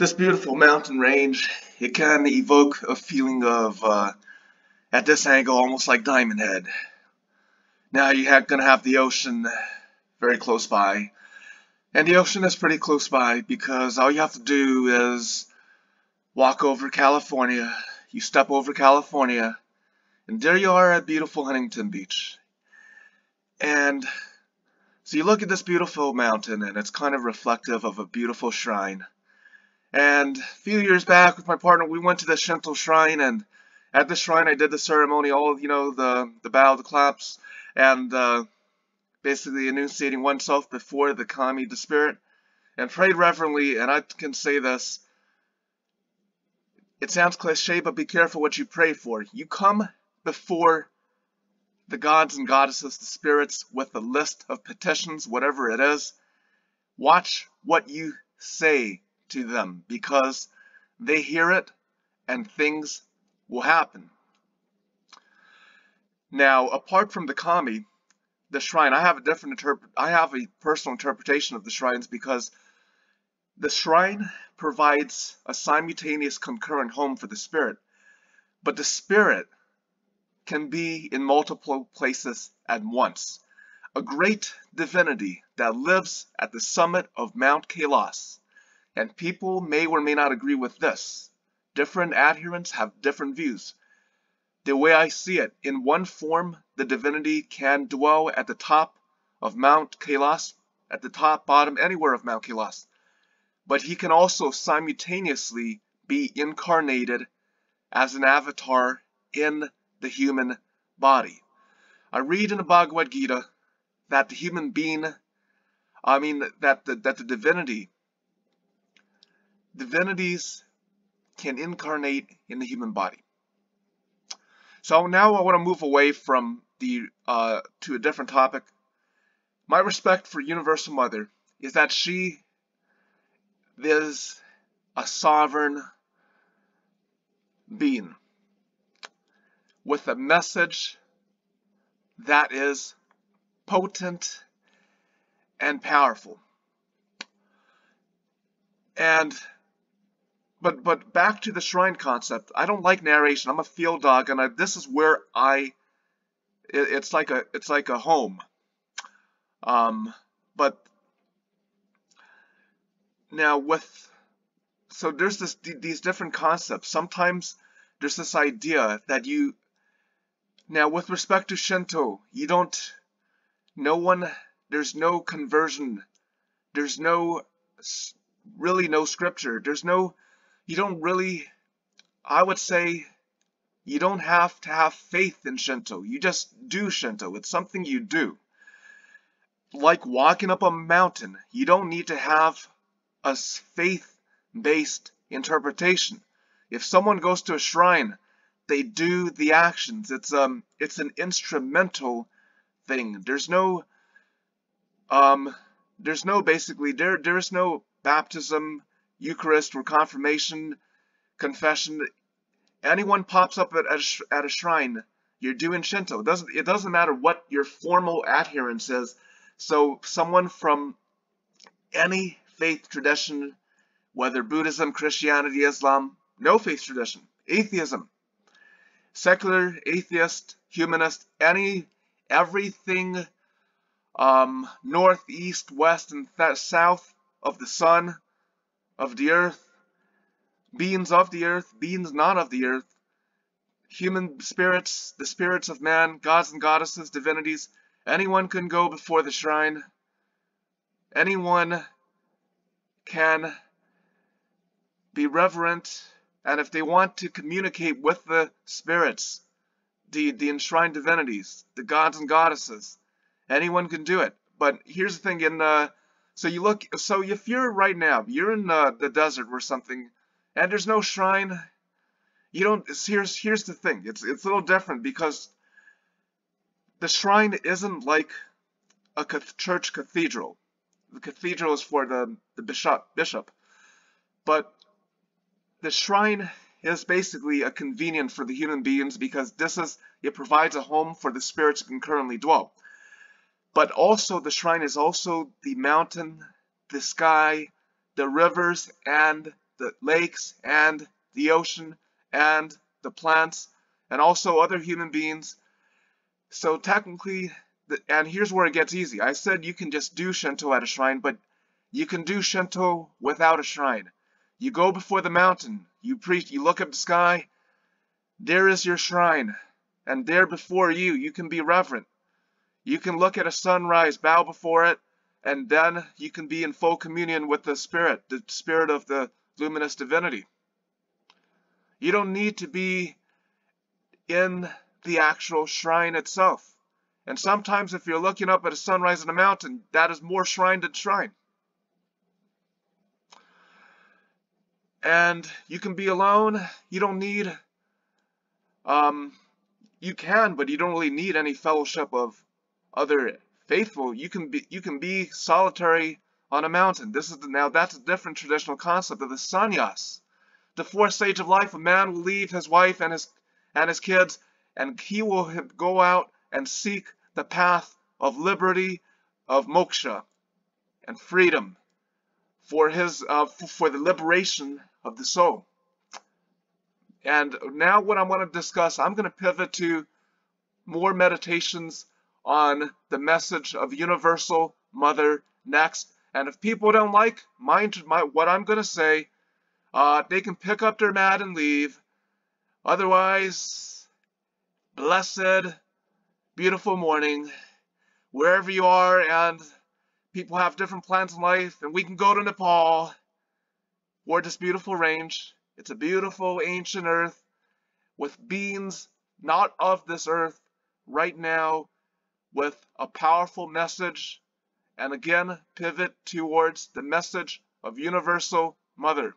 This beautiful mountain range, it can evoke a feeling of, at this angle, almost like Diamond Head. Now you're gonna have the ocean very close by, and the ocean is pretty close by because all you have to do is walk over California. You step over California, and there you are at beautiful Huntington Beach. And so you look at this beautiful mountain, and it's kind of reflective of a beautiful shrine. And a few years back with my partner, we went to the Shinto shrine, and at the shrine I did the ceremony, all, the bow, the claps, and basically enunciating oneself before the kami, the spirit, and prayed reverently. And I can say this, it sounds cliche, but be careful what you pray for. You come before the gods and goddesses, the spirits, with a list of petitions, whatever it is. Watch what you say to them, because they hear it and things will happen. Now, apart from the kami, the shrine, I have a personal interpretation of the shrines, because the shrine provides a simultaneous concurrent home for the spirit, but the spirit can be in multiple places at once. A great divinity that lives at the summit of Mount Kailas. And people may or may not agree with this. Different adherents have different views. The way I see it, in one form, the divinity can dwell at the top of Mount Kailas, at the top, bottom, anywhere of Mount Kailas. But he can also simultaneously be incarnated as an avatar in the human body. I read in the Bhagavad Gita that the human being, that the divinities can incarnate in the human body. So now I want to move away from to a different topic. My respect for Universal Mother is that she is a sovereign being with a message that is potent and powerful. But back to the shrine concept. I don't like narration. I'm a field dog, and this is where it's like a home. But now so there's these different concepts. Sometimes there's this idea that now with respect to Shinto, there's no conversion. There's really no scripture. I would say you don't have to have faith in Shinto. You just do Shinto. It's something you do. Like walking up a mountain, you don't need to have a faith-based interpretation. If someone goes to a shrine, they do the actions. It's an instrumental thing. There is no baptism, Eucharist, or confirmation, confession. Anyone pops up at a shrine, you're doing Shinto. It doesn't matter what your formal adherence is. So someone from any faith tradition, whether Buddhism, Christianity, Islam, no faith tradition, atheism, secular, atheist, humanist, everything north, east, west, and south of the sun, of the earth, beings of the earth, beings not of the earth, human spirits, the spirits of man, gods and goddesses, divinities, anyone can go before the shrine. Anyone can be reverent, and if they want to communicate with the spirits, the enshrined divinities, the gods and goddesses, anyone can do it. But here's the thing, so if you're right now, you're in the desert or something, and there's no shrine, here's the thing, it's a little different, because the shrine isn't like a church cathedral. The cathedral is for the bishop, but the shrine is basically a convenience for the human beings, because it provides a home for the spirits that can currently dwell. But also the shrine is also the mountain, the sky, the rivers, and the lakes and the ocean and the plants and also other human beings. So technically, and here's where it gets easy. I said you can just do Shinto at a shrine, but you can do Shinto without a shrine. You go before the mountain, you preach, you look up the sky, there is your shrine. And there before you, you can be reverent. You can look at a sunrise, bow before it, and then you can be in full communion with the spirit of the luminous divinity. You don't need to be in the actual shrine itself. And sometimes if you're looking up at a sunrise on a mountain, that is more shrine than shrine. And you can be alone. You don't need, you can, but you don't really need any fellowship of other faithful. You can be solitary on a mountain. That's a different traditional concept of the sannyas. The fourth stage of life, a man will leave his wife and his kids, and he will go out and seek the path of liberty, of moksha, and freedom for the liberation of the soul. And now what I want to discuss, I'm going to pivot to more meditations on the message of Universal Mother next. And if people don't like what I'm going to say, they can pick up their mat and leave. Otherwise, blessed, beautiful morning, wherever you are, and people have different plans in life, and we can go to Nepal, or this beautiful range. It's a beautiful ancient earth with beings not of this earth right now, with a powerful message, and again, pivot towards the message of Universal Mother.